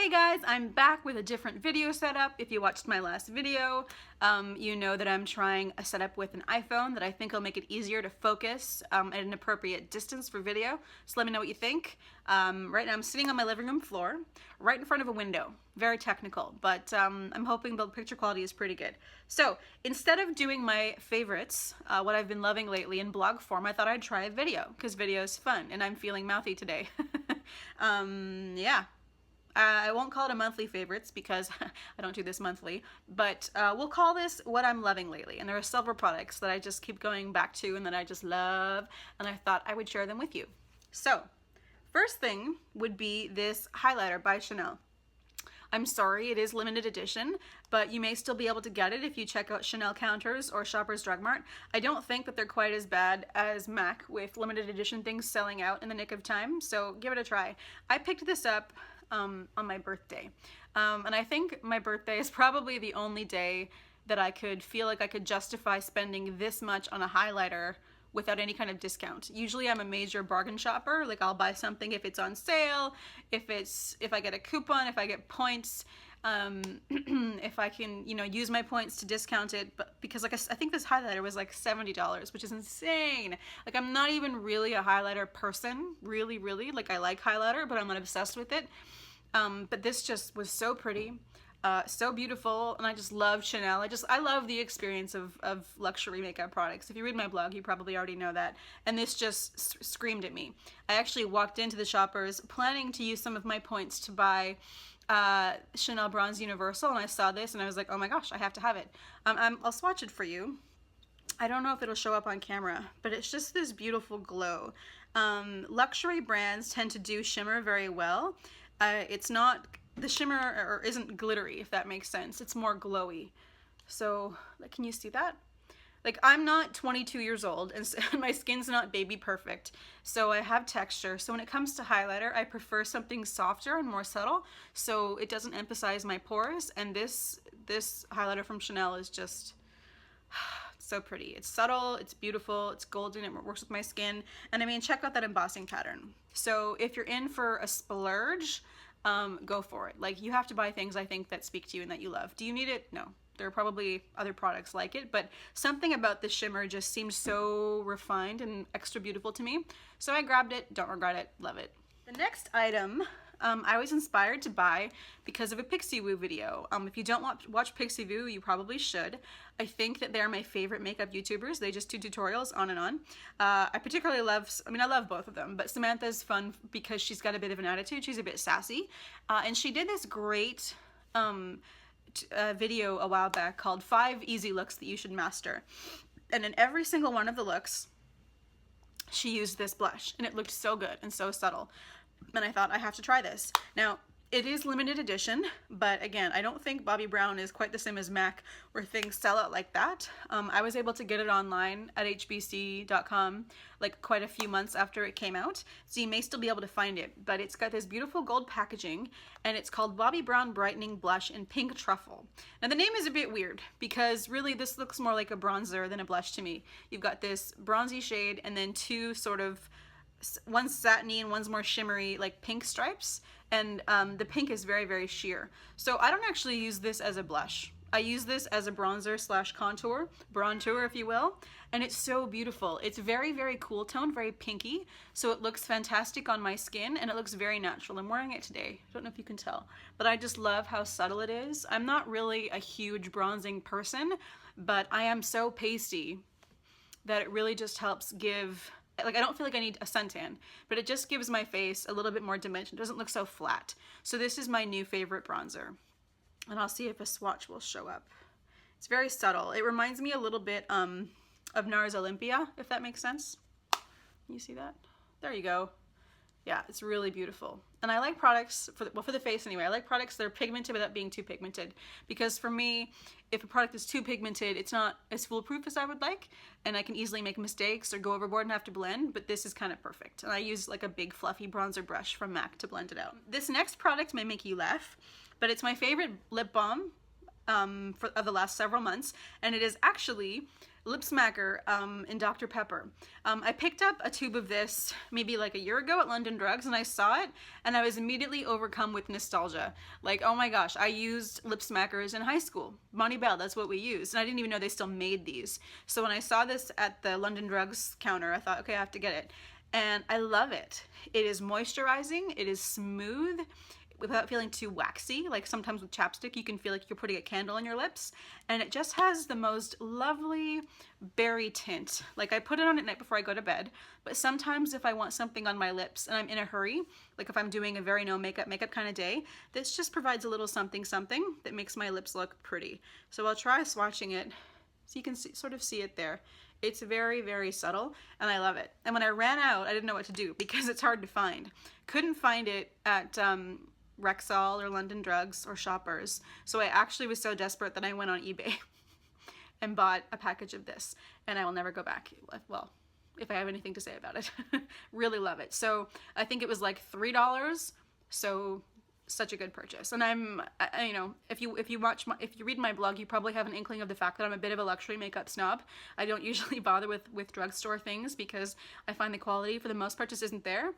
Hey guys, I'm back with a different video setup. If you watched my last video, you know that I'm trying a setup with an iPhone that I think will make it easier to focus at an appropriate distance for video. So let me know what you think. Right now I'm sitting on my living room floor, right in front of a window. Very technical, but I'm hoping the picture quality is pretty good. So instead of doing my favorites, what I've been loving lately in blog form, I thought I'd try a video, because video is fun, and I'm feeling mouthy today. Yeah. I won't call it a monthly favorites because I don't do this monthly, but we'll call this what I'm loving lately. And there are several products that I just keep going back to and that I just love, and I thought I would share them with you. So, first thing would be this highlighter by Chanel. I'm sorry, it is limited edition, but you may still be able to get it if you check out Chanel counters or Shoppers Drug Mart. I don't think that they're quite as bad as MAC with limited edition things selling out in the nick of time, so give it a try. I picked this up on my birthday. And I think my birthday is probably the only day that I could feel like I could justify spending this much on a highlighter without any kind of discount. Usually I'm a major bargain shopper. Like I'll buy something if it's on sale, if I get a coupon, if I get points, if I can, use my points to discount it. But because I think this highlighter was like $70, which is insane. Like I'm not even really a highlighter person, really. Like I like highlighter, but I'm not obsessed with it. But this just was so pretty, so beautiful, and I just love Chanel. I love the experience of luxury makeup products. If you read my blog, you probably already know that. And this just screamed at me. I actually walked into the Shoppers planning to use some of my points to buy Chanel Bronze Universal, and I saw this and I was like, oh my gosh, I have to have it. I'll swatch it for you. I don't know if it'll show up on camera, but it's just this beautiful glow. Luxury brands tend to do shimmer very well. It's not, the shimmer or isn't glittery, if that makes sense. It's more glowy. So, can you see that? Like, I'm not 22 years old, and my skin's not baby perfect, so I have texture. So when it comes to highlighter, I prefer something softer and more subtle, so it doesn't emphasize my pores, and this highlighter from Chanel is just so pretty. It's subtle, it's beautiful, it's golden, it works with my skin, and I mean, check out that embossing pattern. So if you're in for a splurge, go for it. Like, you have to buy things, I think, that speak to you and that you love. Do you need it? No. There are probably other products like it, but something about the shimmer just seems so refined and extra beautiful to me. So I grabbed it, don't regret it, love it. The next item I was inspired to buy because of a Pixie Woo video. If you don't watch Pixie Woo, you probably should. I think that they're my favorite makeup YouTubers. They just do tutorials on and on. I particularly love, I love both of them, but Samantha's fun because she's got a bit of an attitude. She's a bit sassy. And she did this great video a while back called 5 Easy Looks That You Should Master. And in every single one of the looks, she used this blush, and it looked so good and so subtle. And I thought, I have to try this. Now, it is limited edition, but again, I don't think Bobbi Brown is quite the same as MAC where things sell out like that. I was able to get it online at hbc.com like quite a few months after it came out, so you may still be able to find it, but it's got this beautiful gold packaging, and it's called Bobbi Brown Brightening Blush in Pink Truffle. Now the name is a bit weird because really this looks more like a bronzer than a blush to me. You've got this bronzy shade and then two sort of, one's satiny and one's more shimmery, like pink stripes, and the pink is very sheer. So I don't actually use this as a blush. I use this as a bronzer slash contour, bronzer if you will, and it's so beautiful. It's very cool tone, very pinky, so it looks fantastic on my skin, and it looks very natural. I'm wearing it today. I don't know if you can tell, but I just love how subtle it is. I'm not really a huge bronzing person, but I am so pasty that it really just helps give, like, I don't feel like I need a suntan, but it just gives my face a little bit more dimension. It doesn't look so flat. So this is my new favorite bronzer. And I'll see if a swatch will show up. It's very subtle. It reminds me a little bit of NARS Olympia, if that makes sense. You see that? There you go. Yeah, it's really beautiful. And I like products, for the face anyway, I like products that are pigmented without being too pigmented. Because for me, if a product is too pigmented, it's not as foolproof as I would like, and I can easily make mistakes or go overboard and have to blend, but this is kind of perfect. And I use like a big fluffy bronzer brush from MAC to blend it out. This next product may make you laugh, but it's my favorite lip balm of the last several months, and it is actually Lip Smacker in Dr. Pepper. I picked up a tube of this maybe like a year ago at London Drugs, and I saw it and I was immediately overcome with nostalgia. Like, oh my gosh, I used Lip Smackers in high school. Bonnie Bell, that's what we used, and I didn't even know they still made these. So when I saw this at the London Drugs counter, I thought, okay, I have to get it. And I love it. It is moisturizing, it is smooth, without feeling too waxy. Like sometimes with chapstick you can feel like you're putting a candle on your lips, and it just has the most lovely berry tint. Like I put it on at night before I go to bed, but sometimes if I want something on my lips and I'm in a hurry, like if I'm doing a very no makeup kind of day, this just provides a little something that makes my lips look pretty. So I'll try swatching it so you can sort of see it there. It's very, very subtle, and I love it. And when I ran out, I didn't know what to do because it's hard to find. Couldn't find it at Rexall or London Drugs or Shoppers. So I actually was so desperate that I went on eBay and bought a package of this, and I will never go back. Well, if I have anything to say about it. Really love it. So I think it was like $3. So such a good purchase. And you know, if you read my blog, you probably have an inkling of the fact that I'm a bit of a luxury makeup snob. I don't usually bother with drugstore things because I find the quality for the most part just isn't there.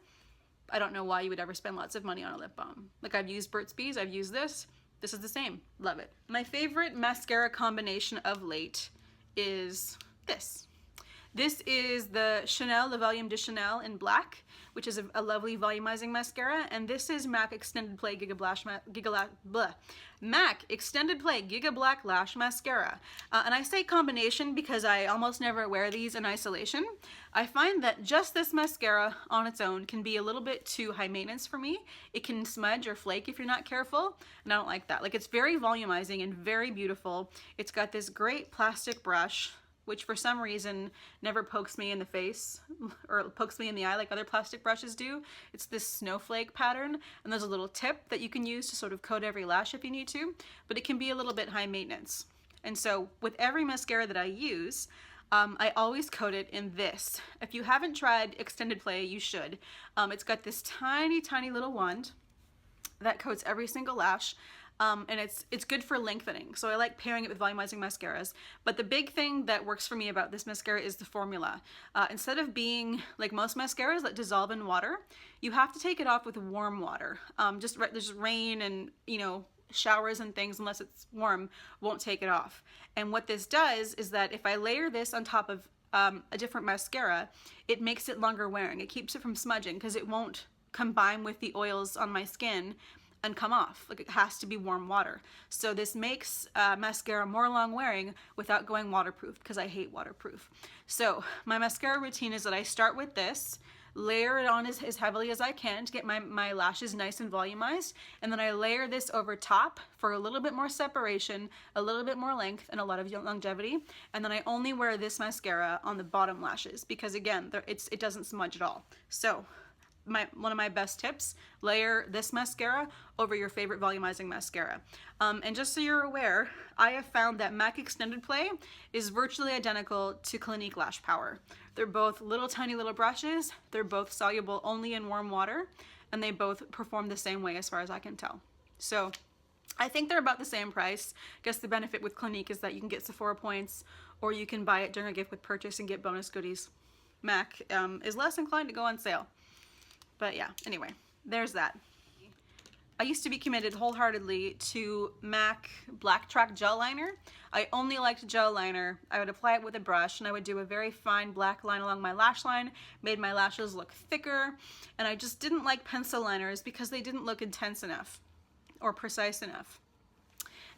I don't know why you would ever spend lots of money on a lip balm. Like I've used Burt's Bees, I've used this. This is the same. Love it. My favorite mascara combination of late is this. This is the Chanel, the Volume de Chanel in black, which is a lovely volumizing mascara, and this is MAC Extended Play MAC Extended Play Giga Black Lash Mascara. And I say combination because I almost never wear these in isolation. I find that just this mascara on its own can be a little bit too high maintenance for me. It can smudge or flake if you're not careful, and I don't like that. Like, it's very volumizing and very beautiful. It's got this great plastic brush, which for some reason never pokes me in the face or pokes me in the eye like other plastic brushes do. It's this snowflake pattern, and there's a little tip that you can use to sort of coat every lash if you need to, but it can be a little bit high maintenance. And so with every mascara that I use, I always coat it in this. If you haven't tried Extended Play, you should. It's got this tiny, tiny little wand that coats every single lash. And it's good for lengthening, so I like pairing it with volumizing mascaras. But the big thing that works for me about this mascara is the formula. Instead of being like most mascaras that dissolve in water, you have to take it off with warm water. There's rain and, you know, showers and things, unless it's warm, won't take it off. And what this does is that if I layer this on top of a different mascara, it makes it longer wearing. It keeps it from smudging because it won't combine with the oils on my skin and come off. Like, it has to be warm water. So this makes mascara more long wearing without going waterproof, because I hate waterproof. So my mascara routine is that I start with this, layer it on as heavily as I can to get my lashes nice and volumized, and then I layer this over top for a little bit more separation, a little bit more length, and a lot of longevity. And then I only wear this mascara on the bottom lashes because, again, it doesn't smudge at all. So one of my best tips, layer this mascara over your favorite volumizing mascara. And just so you're aware, I have found that MAC Extended Play is virtually identical to Clinique Lash Power. They're both little tiny little brushes, they're both soluble only in warm water, and they both perform the same way as far as I can tell. So I think they're about the same price. I guess the benefit with Clinique is that you can get Sephora points, or you can buy it during a gift with purchase and get bonus goodies. MAC is less inclined to go on sale. But yeah, anyway, there's that. I used to be committed wholeheartedly to MAC Black Track Gel Liner. I only liked gel liner. I would apply it with a brush, and I would do a very fine black line along my lash line, made my lashes look thicker, and I just didn't like pencil liners because they didn't look intense enough or precise enough.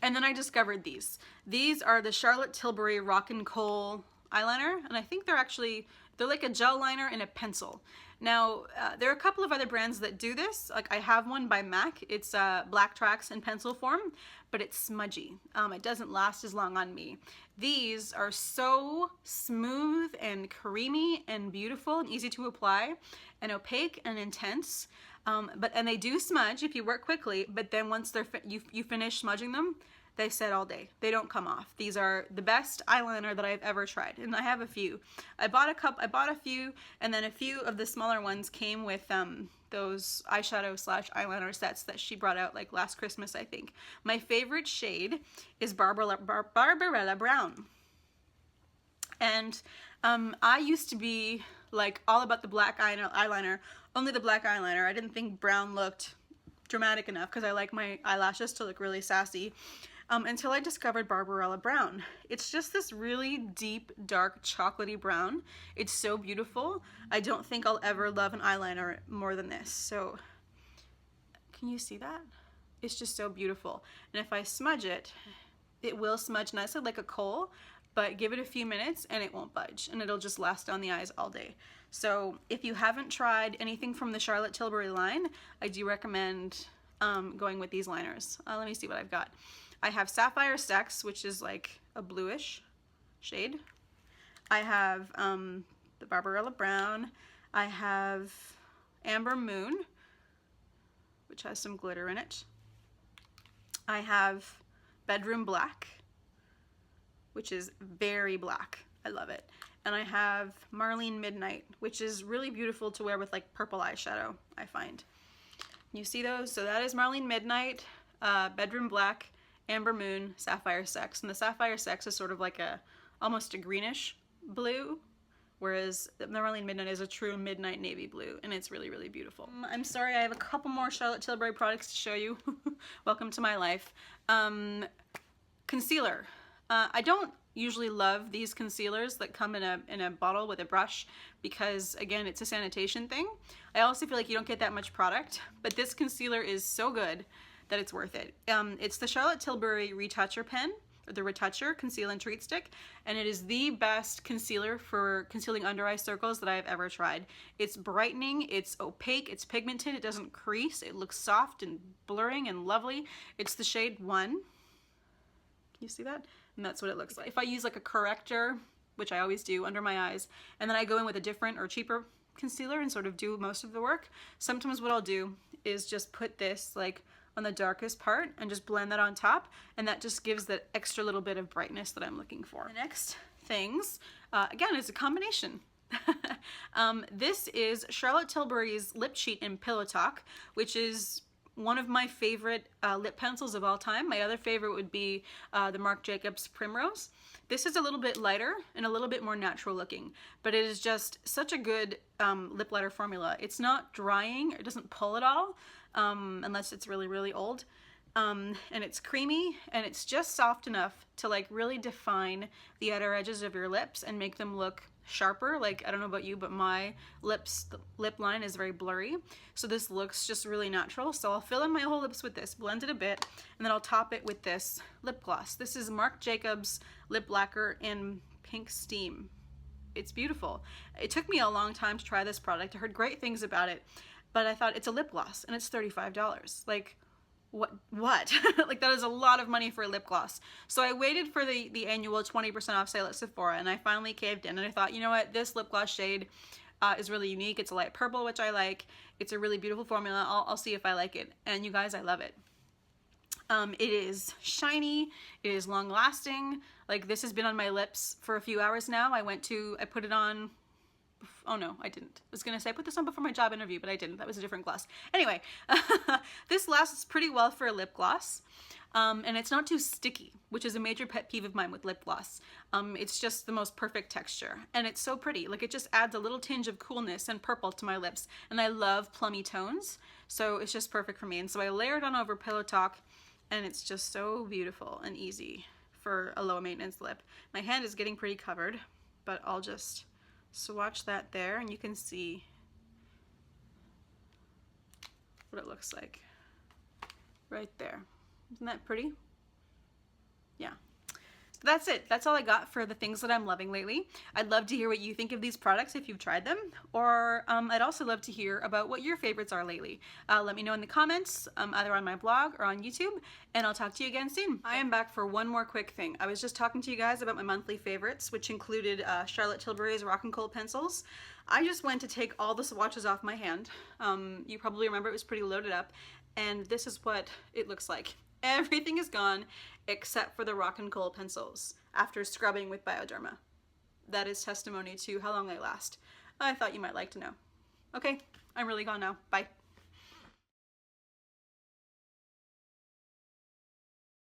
And then I discovered these. These are the Charlotte Tilbury Rock and Coal eyeliner, and I think they're like a gel liner and a pencil. Now, there are a couple of other brands that do this. Like, I have one by MAC. It's Black Tracks in pencil form, but it's smudgy. It doesn't last as long on me. These are so smooth and creamy and beautiful and easy to apply and opaque and intense. And they do smudge if you work quickly, but then once you finish smudging them, they set all day. They don't come off. These are the best eyeliner that I've ever tried, and I have a few. I bought a few, and then a few of the smaller ones came with those eyeshadow / eyeliner sets that she brought out like last Christmas, I think. My favorite shade is Barbarella Brown. And I used to be like all about the black eyeliner, only the black eyeliner. I didn't think brown looked dramatic enough because I like my eyelashes to look really sassy, until I discovered Barbarella Brown. It's just this really deep, dark, chocolatey brown. It's so beautiful. I don't think I'll ever love an eyeliner more than this. So, can you see that? It's just so beautiful. And if I smudge it, it will smudge nicely like a kohl, but give it a few minutes and it won't budge, and it'll just last on the eyes all day. So if you haven't tried anything from the Charlotte Tilbury line, I do recommend going with these liners. Let me see what I've got. I have Sapphire Sex, which is like a bluish shade. I have the Barbarella Brown. I have Amber Moon, which has some glitter in it. I have Bedroom Black, which is very black. I love it. And I have Marlene Midnight, which is really beautiful to wear with like purple eyeshadow, I find. You see those? So that is Marlene Midnight, Bedroom Black, Amber Moon, Sapphire Sex. And the Sapphire Sex is sort of like almost a greenish blue, whereas the Marlene Midnight is a true midnight navy blue, and it's really, really beautiful. I'm sorry, I have a couple more Charlotte Tilbury products to show you. Welcome to my life. Concealer. I don't usually love these concealers that come in a bottle with a brush because, again, it's a sanitation thing. I also feel like you don't get that much product, but this concealer is so good that it's worth it. It's the Charlotte Tilbury Retoucher Pen, or the Retoucher Conceal and Treat Stick, and it is the best concealer for concealing under eye circles that I've ever tried. It's brightening, it's opaque, it's pigmented, it doesn't crease, it looks soft and blurring and lovely. It's the shade 1. Can you see that? And that's what it looks like. If I use like a corrector, which I always do under my eyes, and then I go in with a different or cheaper concealer and sort of do most of the work, sometimes what I'll do is just put this like on the darkest part and just blend that on top, and that just gives that extra little bit of brightness that I'm looking for. The next things, again, is a combination. This is Charlotte Tilbury's Lip Cheat in Pillow Talk, which is one of my favorite lip pencils of all time. My other favorite would be the Marc Jacobs Primrose. This is a little bit lighter and a little bit more natural looking, but it is just such a good lip liner formula. It's not drying, it doesn't pull at all, unless it's really, really old. And it's creamy, and it's just soft enough to like really define the outer edges of your lips and make them look sharper. Like, I don't know about you, but my lips, the lip line is very blurry, so this looks just really natural. So I'll fill in my whole lips with this, blend it a bit, and then I'll top it with this lip gloss. This is Marc Jacobs Lip Lacquer in Pink Steam. It's beautiful. It took me a long time to try this product. I heard great things about it, but I thought, it's a lip gloss and it's $35. Like, what? Like, that is a lot of money for a lip gloss. So I waited for the annual 20% off sale at Sephora, and I finally caved in, and I thought, you know what, this lip gloss shade is really unique. It's a light purple, which I like. It's a really beautiful formula. I'll see if I like it. And you guys, I love it. It is shiny, it is long lasting. Like, this has been on my lips for a few hours now. I put it on, oh no, I didn't. I was gonna say I put this on before my job interview, but I didn't. That was a different gloss. Anyway, this lasts pretty well for a lip gloss. And it's not too sticky, which is a major pet peeve of mine with lip gloss. It's just the most perfect texture, and it's so pretty. Like, it just adds a little tinge of coolness and purple to my lips, and I love plummy tones, so it's just perfect for me. And so I layered on over Pillow Talk, and it's just so beautiful and easy for a low maintenance lip. My hand is getting pretty covered, but I'll just swatch that there, and you can see what it looks like right there. Isn't that pretty? Yeah. So that's it. That's all I got for the things that I'm loving lately. I'd love to hear what you think of these products if you've tried them, or I'd also love to hear about what your favorites are lately. Let me know in the comments, either on my blog or on YouTube, and I'll talk to you again soon. I am back for one more quick thing. I was just talking to you guys about my monthly favorites, which included Charlotte Tilbury's Rock and Cold pencils. I just went to take all the swatches off my hand. You probably remember it was pretty loaded up, and this is what it looks like. Everything is gone except for the Rock and Coal pencils after scrubbing with Bioderma. That is testimony to how long they last. I thought you might like to know. Okay, I'm really gone now. Bye.